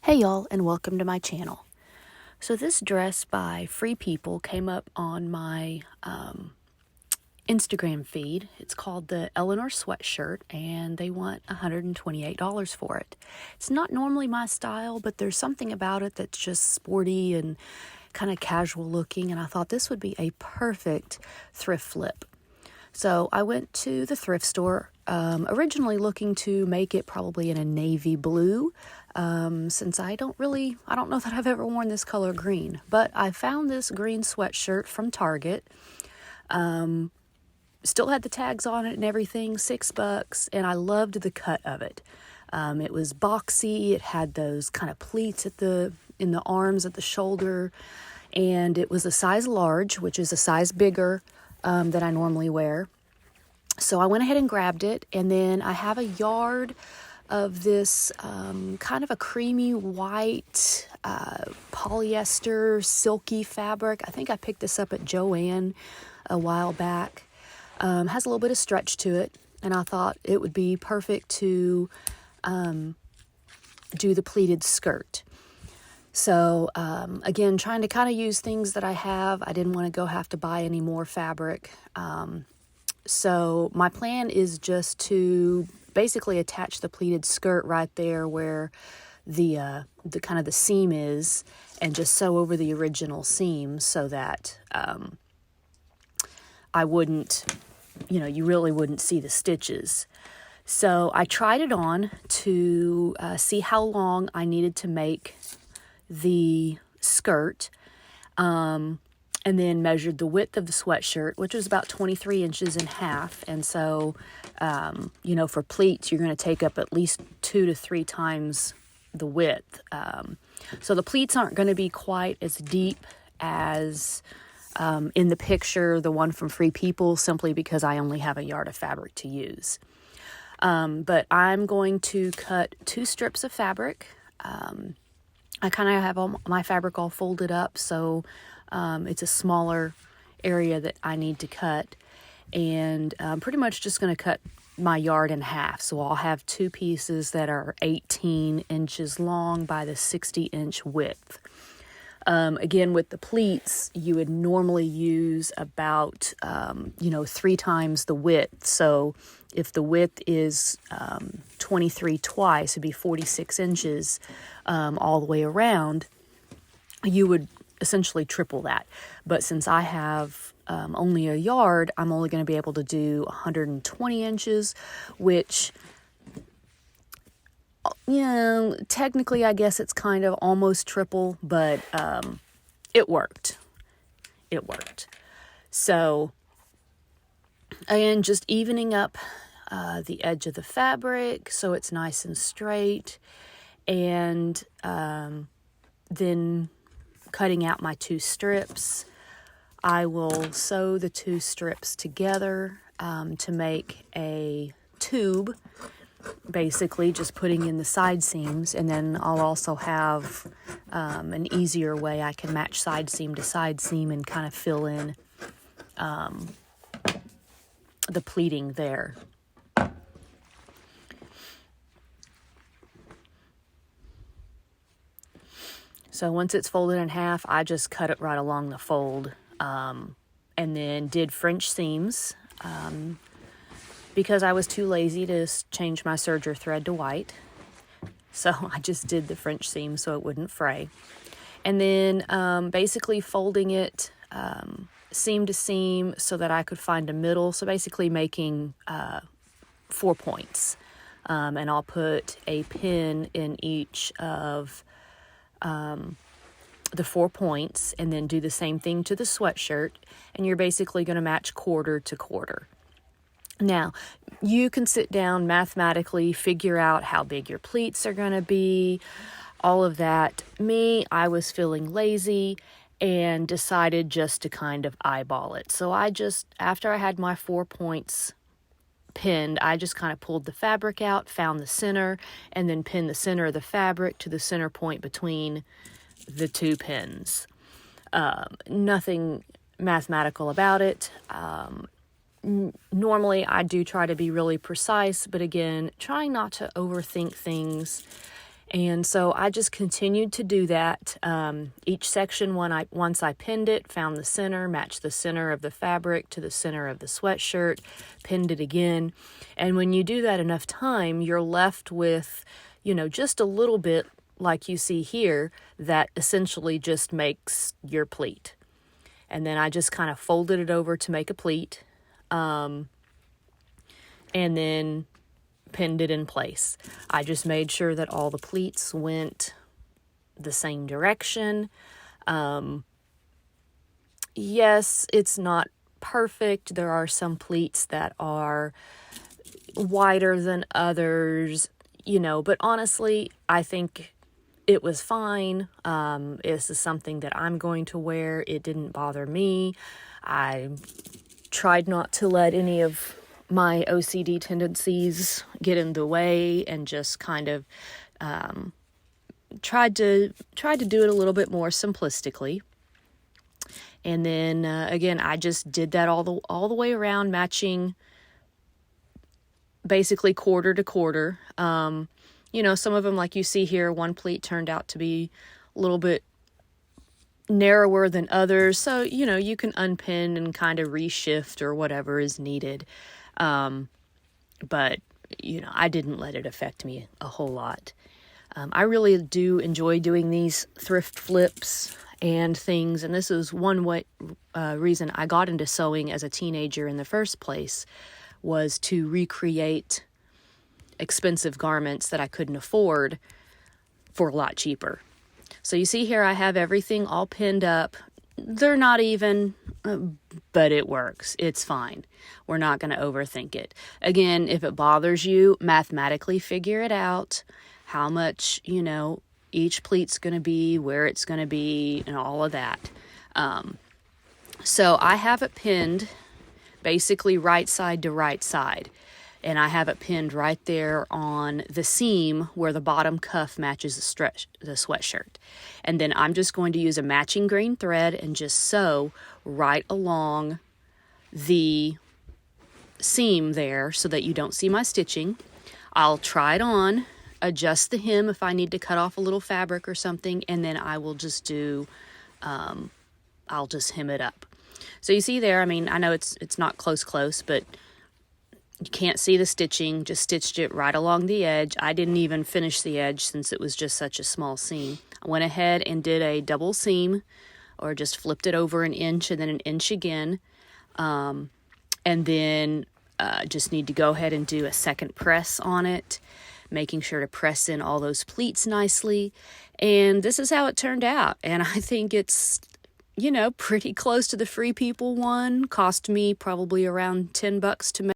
Hey y'all, and welcome to my channel. So this dress by Freepeople came up on my Instagram feed. It's called the Eleanor sweatshirt, and they want $128 for it. It's not normally my style, but there's something about it that's just sporty and kind of casual looking, and I thought this would be a perfect thrift flip. So I went to the thrift store, originally looking to make it probably in a navy blue, since I don't know that I've ever worn this color green, but I found this green sweatshirt from Target. Still had the tags on it and everything, $6, and I loved the cut of it. It was boxy, it had those kind of pleats in the arms at the shoulder, and it was a size large, which is a size bigger that I normally wear. So I went ahead and grabbed it, and then I have a yard of this kind of a creamy white polyester silky fabric. I think I picked this up at Joann a while back. Has a little bit of stretch to it, and I thought it would be perfect to do the pleated skirt. So, again, trying to kind of use things that I have. I didn't want to have to buy any more fabric. So my plan is just to basically attach the pleated skirt right there where the kind of the seam is, and just sew over the original seam so that I wouldn't, you really wouldn't see the stitches. So I tried it on to see how long I needed to make the skirt, and then measured the width of the sweatshirt, which was about 23 inches in half. And so, for pleats, you're going to take up at least 2 to 3 times the width. So the pleats aren't going to be quite as deep as in the picture, the one from Freepeople, simply because I only have a yard of fabric to use. But I'm going to cut 2 strips of fabric. I kind of have all my fabric all folded up, so it's a smaller area that I need to cut. And I'm pretty much just going to cut my yard in half. So I'll have 2 pieces that are 18 inches long by the 60-inch width. Again, with the pleats, you would normally use about, 3 times the width. So if the width is 23 twice, it'd be 46 inches all the way around. You would essentially triple that. But since I have only a yard, I'm only going to be able to do 120 inches, which, technically I guess it's kind of almost triple, but it worked. It worked. So, again, just evening up the edge of the fabric so it's nice and straight, and then cutting out my 2 strips. I will sew the 2 strips together to make a tube, basically just putting in the side seams, and then I'll also have an easier way I can match side seam to side seam and kind of fill in the pleating there. So once it's folded in half, I just cut it right along the fold, and then did French seams, because I was too lazy to change my serger thread to white. So I just did the French seam so it wouldn't fray. And then basically folding it seam to seam so that I could find a middle. So basically making 4 points. And I'll put a pin in each of the 4 points, and then do the same thing to the sweatshirt, and you're basically going to match quarter to quarter. Now, you can sit down mathematically, figure out how big your pleats are going to be, all of that. Me, I was feeling lazy and decided just to kind of eyeball it. So after I had my 4 points pinned, I just kind of pulled the fabric out, found the center, and then pinned the center of the fabric to the center point between the 2 pins. Nothing mathematical about it. Normally I do try to be really precise, but again, trying not to overthink things And so I just continued to do that. Each section, once I pinned it, found the center, matched the center of the fabric to the center of the sweatshirt, pinned it again. And when you do that enough time, you're left with, just a little bit like you see here that essentially just makes your pleat. And then I just kind of folded it over to make a pleat, and then pinned it in place. I just made sure that all the pleats went the same direction. Yes, it's not perfect. There are some pleats that are wider than others, but honestly, I think it was fine. This is something that I'm going to wear. It didn't bother me. I tried not to let any of my OCD tendencies get in the way, and just kind of tried to do it a little bit more simplistically. And then again, I just did that all the way around, matching basically quarter to quarter. Some of them, like you see here, one pleat turned out to be a little bit narrower than others. So, you can unpin and kind of reshift or whatever is needed. But, I didn't let it affect me a whole lot. I really do enjoy doing these thrift flips and things. And this is one reason I got into sewing as a teenager in the first place, was to recreate expensive garments that I couldn't afford for a lot cheaper. So you see here, I have everything all pinned up. They're not even, but it works. It's fine. We're not going to overthink it. Again, if it bothers you, mathematically figure it out, how much, each pleat's going to be, where it's going to be, and all of that. So I have it pinned basically right side to right side. And I have it pinned right there on the seam where the bottom cuff matches the sweatshirt. And then I'm just going to use a matching green thread and just sew right along the seam there so that you don't see my stitching. I'll try it on, adjust the hem if I need to cut off a little fabric or something, and then I will just I'll just hem it up. So you see there, I know it's not close, but you can't see the stitching, just stitched it right along the edge. I didn't even finish the edge since it was just such a small seam. I went ahead and did a double seam, or just flipped it over 1 inch and then 1 inch again. And then just need to go ahead and do a second press on it, making sure to press in all those pleats nicely. And this is how it turned out. And I think it's, pretty close to the Free People one. Cost me probably around $10 to make.